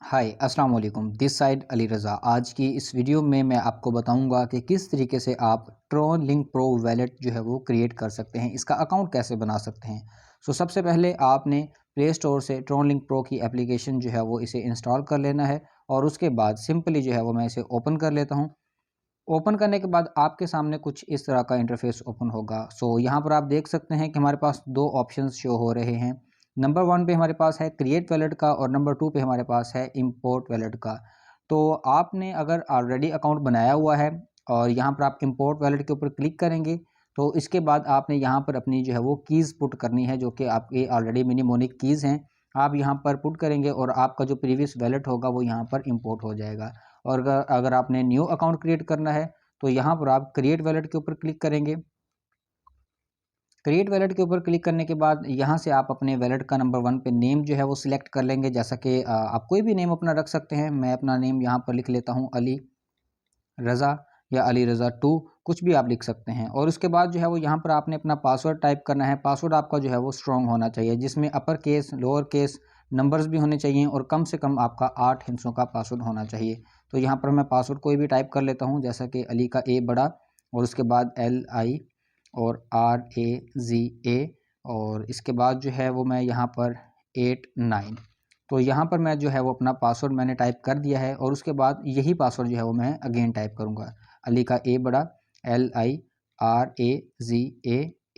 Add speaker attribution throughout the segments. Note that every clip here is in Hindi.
Speaker 1: हाय अस्सलाम वालेकुम, दिस साइड अली रज़ा। आज की इस वीडियो में मैं आपको बताऊंगा कि किस तरीके से आप ट्रॉन लिंक प्रो वैलेट जो है वो क्रिएट कर सकते हैं, इसका अकाउंट कैसे बना सकते हैं। सबसे पहले आपने प्ले स्टोर से ट्रॉन लिंक प्रो की एप्लीकेशन जो है वो इसे इंस्टॉल कर लेना है और उसके बाद सिंपली जो है वो मैं इसे ओपन कर लेता हूँ। ओपन करने के बाद आपके सामने कुछ इस तरह का इंटरफेस ओपन होगा। यहाँ पर आप देख सकते हैं कि हमारे पास दो ऑप्शंस शो हो रहे हैं। नंबर वन पे हमारे पास है क्रिएट वैलेट का और नंबर टू पे हमारे पास है इंपोर्ट वैलेट का। तो आपने अगर ऑलरेडी अकाउंट बनाया हुआ है और यहाँ पर आप इंपोर्ट वैलेट के ऊपर क्लिक करेंगे तो इसके बाद आपने यहाँ पर अपनी जो है वो कीज़ पुट करनी है, जो कि आपके ऑलरेडी मिनीमोनिक कीज़ हैं। आप यहाँ पर पुट करेंगे और आपका जो प्रीवियस वैलेट होगा वो यहाँ पर इंपोर्ट हो जाएगा। और अगर आपने न्यू अकाउंट क्रिएट करना है तो यहाँ पर आप क्रिएट वैलेट के ऊपर क्लिक करेंगे। क्रिएट वैलेट के ऊपर क्लिक करने के बाद यहाँ से आप अपने वैलेट का नंबर वन पे नेम जो है वो सिलेक्ट कर लेंगे। जैसा कि आप कोई भी नेम अपना रख सकते हैं। मैं अपना नेम यहाँ पर लिख लेता हूँ अली रज़ा या अली रज़ा 2, कुछ भी आप लिख सकते हैं। और उसके बाद जो है वो यहाँ पर आपने अपना पासवर्ड टाइप करना है। पासवर्ड आपका जो है वो स्ट्रॉन्ग होना चाहिए, जिसमें upper case lower case numbers भी होने चाहिए और कम से कम आपका 8 हिस्सों का पासवर्ड होना चाहिए। तो यहाँ पर मैं पासवर्ड कोई भी टाइप कर लेता हूँ, जैसा कि अली का ए बड़ा और उसके बाद LI और RAZA और इसके बाद जो है वो मैं यहाँ पर 89। तो यहाँ पर मैं जो है वो अपना पासवर्ड मैंने टाइप कर दिया है और उसके बाद यही पासवर्ड जो है वो मैं अगेन टाइप करूँगा। अली का ए बड़ा LIRAZA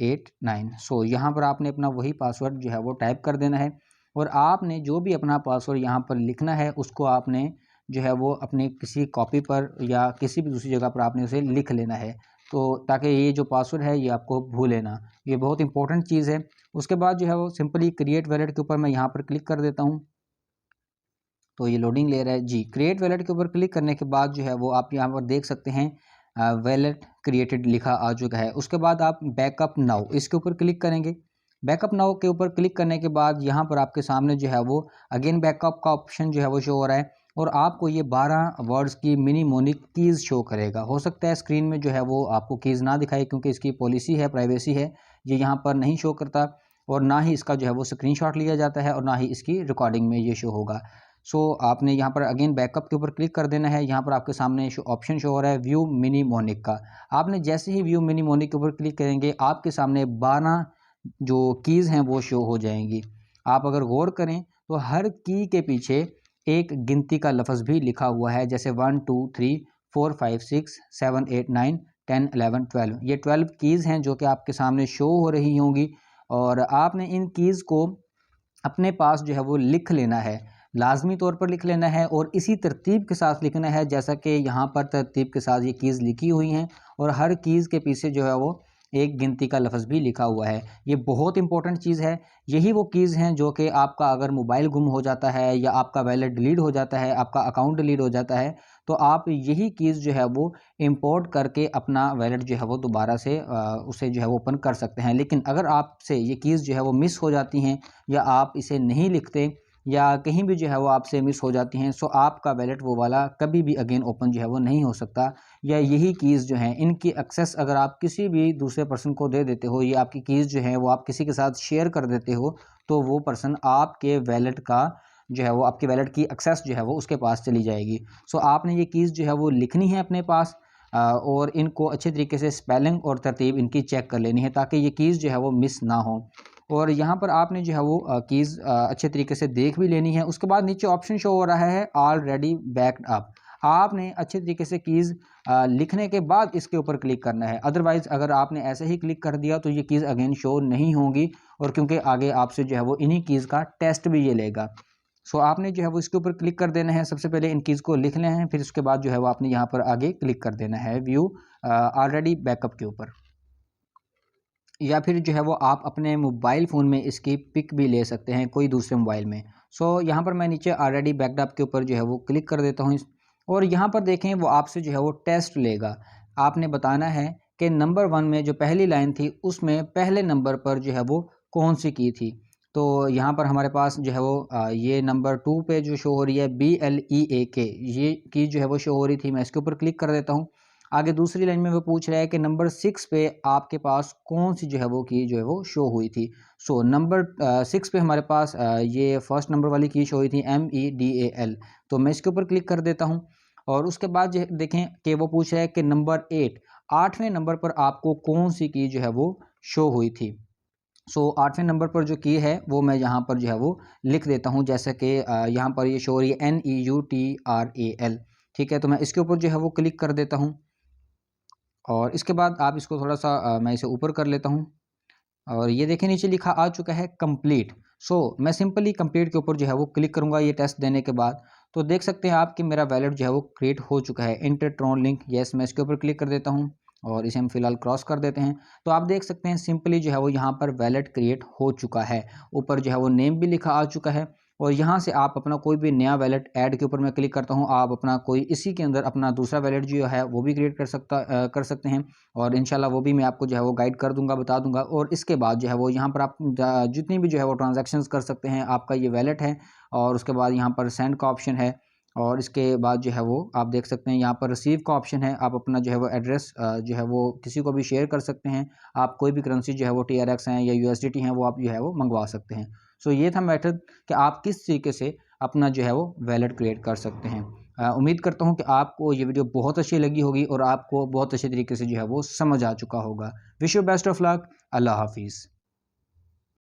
Speaker 1: 89। यहाँ पर आपने अपना वही पासवर्ड जो है वो टाइप कर देना है और आपने जो भी अपना पासवर्ड यहाँ पर लिखना है उसको आपने जो है वो अपने किसी कॉपी पर या किसी भी दूसरी जगह पर आपने उसे लिख लेना है, तो ताकि ये जो पासवर्ड है ये आपको भूले ना। ये बहुत इंपॉर्टेंट चीज़ है। उसके बाद जो है वो सिंपली क्रिएट वैलेट के ऊपर मैं यहाँ पर क्लिक कर देता हूँ। तो ये लोडिंग ले रहा है जी। क्रिएट वैलेट के ऊपर क्लिक करने के बाद जो है वो आप यहाँ पर देख सकते हैं वैलेट क्रिएटेड लिखा आ चुका है। उसके बाद आप बैकअप नाउ इसके ऊपर क्लिक करेंगे। बैकअप नाउ के ऊपर क्लिक करने के बाद यहाँ पर आपके सामने जो है वो अगेन बैकअप का ऑप्शन जो है वो शो हो रहा है और आपको ये 12 वर्ड्स की मिनीमोनिक कीज़ शो करेगा। हो सकता है स्क्रीन में जो है वो आपको कीज़ ना दिखाए, क्योंकि इसकी पॉलिसी है, प्राइवेसी है, ये यहाँ पर नहीं शो करता और ना ही इसका जो है वो स्क्रीनशॉट लिया जाता है और ना ही इसकी रिकॉर्डिंग में ये शो होगा। आपने यहाँ पर अगेन बैकअप के ऊपर क्लिक कर देना है। यहाँ पर आपके सामने ऑप्शन शो हो रहा है व्यू मिनी मोनिक का। आपने जैसे ही व्यू मिनी मोनिक के ऊपर क्लिक करेंगे आपके सामने 12 जो कीज़ हैं वो शो हो जाएंगी। आप अगर गौर करें तो हर की के पीछे एक गिनती का लफ्ज़ भी लिखा हुआ है, जैसे 1 2 3 4 5 6 7 8 9 10 11 12। ये 12 कीज़ हैं जो कि आपके सामने शो हो रही होंगी और आपने इन कीज़ को अपने पास जो है वो लिख लेना है, लाज़मी तौर पर लिख लेना है और इसी तरतीब के साथ लिखना है जैसा कि यहाँ पर तरतीब के साथ ये कीज़ लिखी हुई हैं और हर कीज़ के पीछे जो है वो एक गिनती का लफ्ज़ भी लिखा हुआ है। ये बहुत इंपॉर्टेंट चीज़ है। यही वो कीज़ हैं जो कि आपका अगर मोबाइल गुम हो जाता है या आपका वैलेट डिलीट हो जाता है, आपका अकाउंट डिलीट हो जाता है, तो आप यही कीज़ जो है वो इंपोर्ट करके अपना वैलेट जो है वो दोबारा से उसे जो है वो ओपन कर सकते हैं। लेकिन अगर आपसे ये कीज़ जो है वो मिस हो जाती हैं या आप इसे नहीं लिखते या कहीं भी जो है वो आपसे मिस हो जाती हैं, आपका वैलेट वो वाला कभी भी अगेन ओपन जो है वो नहीं हो सकता। या यही कीज़ जो हैं इनकी एक्सेस अगर आप किसी भी दूसरे पर्सन को दे देते हो, या आपकी कीज़ जो है वो आप किसी के साथ शेयर कर देते हो, तो वो पर्सन आपके वैलेट का जो है वो आपके वैलेट की एक्सेस जो है वो उसके पास चली जाएगी। आपने ये कीज़ जो है वो लिखनी है अपने पास और इनको अच्छे तरीके से स्पेलिंग और तरतीब इनकी चेक कर लेनी है ताकि ये कीज़ जो है वो मिस ना हो। और यहाँ पर आपने जो है वो कीज़ अच्छे तरीके से देख भी लेनी है। उसके बाद नीचे ऑप्शन शो हो रहा है ऑलरेडी बैक्ड अप। आपने अच्छे तरीके से कीज़ लिखने के बाद इसके ऊपर क्लिक करना है। अदरवाइज़ अगर आपने ऐसे ही क्लिक कर दिया तो ये कीज़ अगेन शो नहीं होंगी और क्योंकि आगे आपसे जो है वो इन्हीं कीज़ का टेस्ट भी ये लेगा। आपने जो है वो इसके ऊपर क्लिक कर देना है। सबसे पहले इन कीज़ को लिख लें हैं, फिर उसके बाद जो है वो आपने यहाँ पर आगे क्लिक कर देना है व्यू ऑलरेडी बैकअप के ऊपर। या फिर जो है वो आप अपने मोबाइल फ़ोन में इसकी पिक भी ले सकते हैं कोई दूसरे मोबाइल में। यहाँ पर मैं नीचे ऑलरेडी बैकअप के ऊपर जो है वो क्लिक कर देता हूँ और यहाँ पर देखें वो आपसे जो है वो टेस्ट लेगा। आपने बताना है कि नंबर 1 में जो पहली लाइन थी उसमें पहले नंबर पर जो है वो कौन-सी की थी। तो यहाँ पर हमारे पास जो है वो ये नंबर 2 पे जो शो हो रही है BLEAK, ये की जो है वो शो हो रही थी। मैं इसके ऊपर क्लिक कर देता हूँ आगे दूसरी लाइन में वो पूछ रहा है कि नंबर 6 पे आपके पास कौन सी जो है वो की जो है वो शो हुई थी। सो नंबर 6 पे हमारे पास ये फर्स्ट नंबर वाली की शो हुई थी MEDAL। तो मैं इसके ऊपर क्लिक कर देता हूँ और उसके बाद जो देखें कि वो पूछ रहा है कि नंबर 8, 8वें नंबर पर आपको कौन सी की जो है वो शो हुई थी। सो 8वें नंबर पर जो की है वो मैं यहाँ पर जो है वो लिख देता हूँ, जैसे कि यहाँ पर ये शो हो रही है NEUTRAL। ठीक है, तो मैं इसके ऊपर जो है वो क्लिक कर देता हूँ और इसके बाद आप इसको थोड़ा सा मैं इसे ऊपर कर लेता हूँ और ये देखिए नीचे लिखा आ चुका है कंप्लीट। सो मैं सिंपली कंप्लीट के ऊपर जो है वो क्लिक करूँगा ये टेस्ट देने के बाद। तो देख सकते हैं आप कि मेरा वैलेट जो है वो क्रिएट हो चुका है। इंटर ट्रॉन लिंक, यस, मैं इसके ऊपर क्लिक कर देता हूँ और इसे हम फिलहाल क्रॉस कर देते हैं। तो आप देख सकते हैं सिंपली जो है वो यहाँ पर वैलेट क्रिएट हो चुका है। ऊपर जो है वो नेम भी लिखा आ चुका है और यहाँ से आप अपना कोई भी नया वैलेट ऐड के ऊपर मैं क्लिक करता हूँ, आप अपना कोई इसी के अंदर अपना दूसरा वैलेट जो है वो भी क्रिएट कर सकते हैं और इंशाल्लाह वो भी मैं आपको जो है वो गाइड कर दूंगा, बता दूंगा। और इसके बाद जो है वो यहाँ पर आप जितनी भी जो है वो ट्रांजैक्शंस कर सकते हैं। आपका ये वैलेट है और उसके बाद यहाँ पर सेंड का ऑप्शन है और इसके बाद जो है वो आप देख सकते हैं यहाँ पर रिसीव का ऑप्शन है। आप अपना जो है वो एड्रेस जो है वो किसी को भी शेयर कर सकते हैं। आप कोई भी करेंसी जो है वो TRX हैं या USDT हैं वो आप जो है वो मंगवा सकते हैं। सो ये था मेथड कि आप किस तरीके से अपना जो है वो वैलेट क्रिएट कर सकते हैं। उम्मीद करता हूँ कि आपको ये वीडियो बहुत अच्छी लगी होगी और आपको बहुत अच्छे तरीके से जो है वो समझ आ चुका होगा। Wish you best of luck. अल्लाह हाफिज़।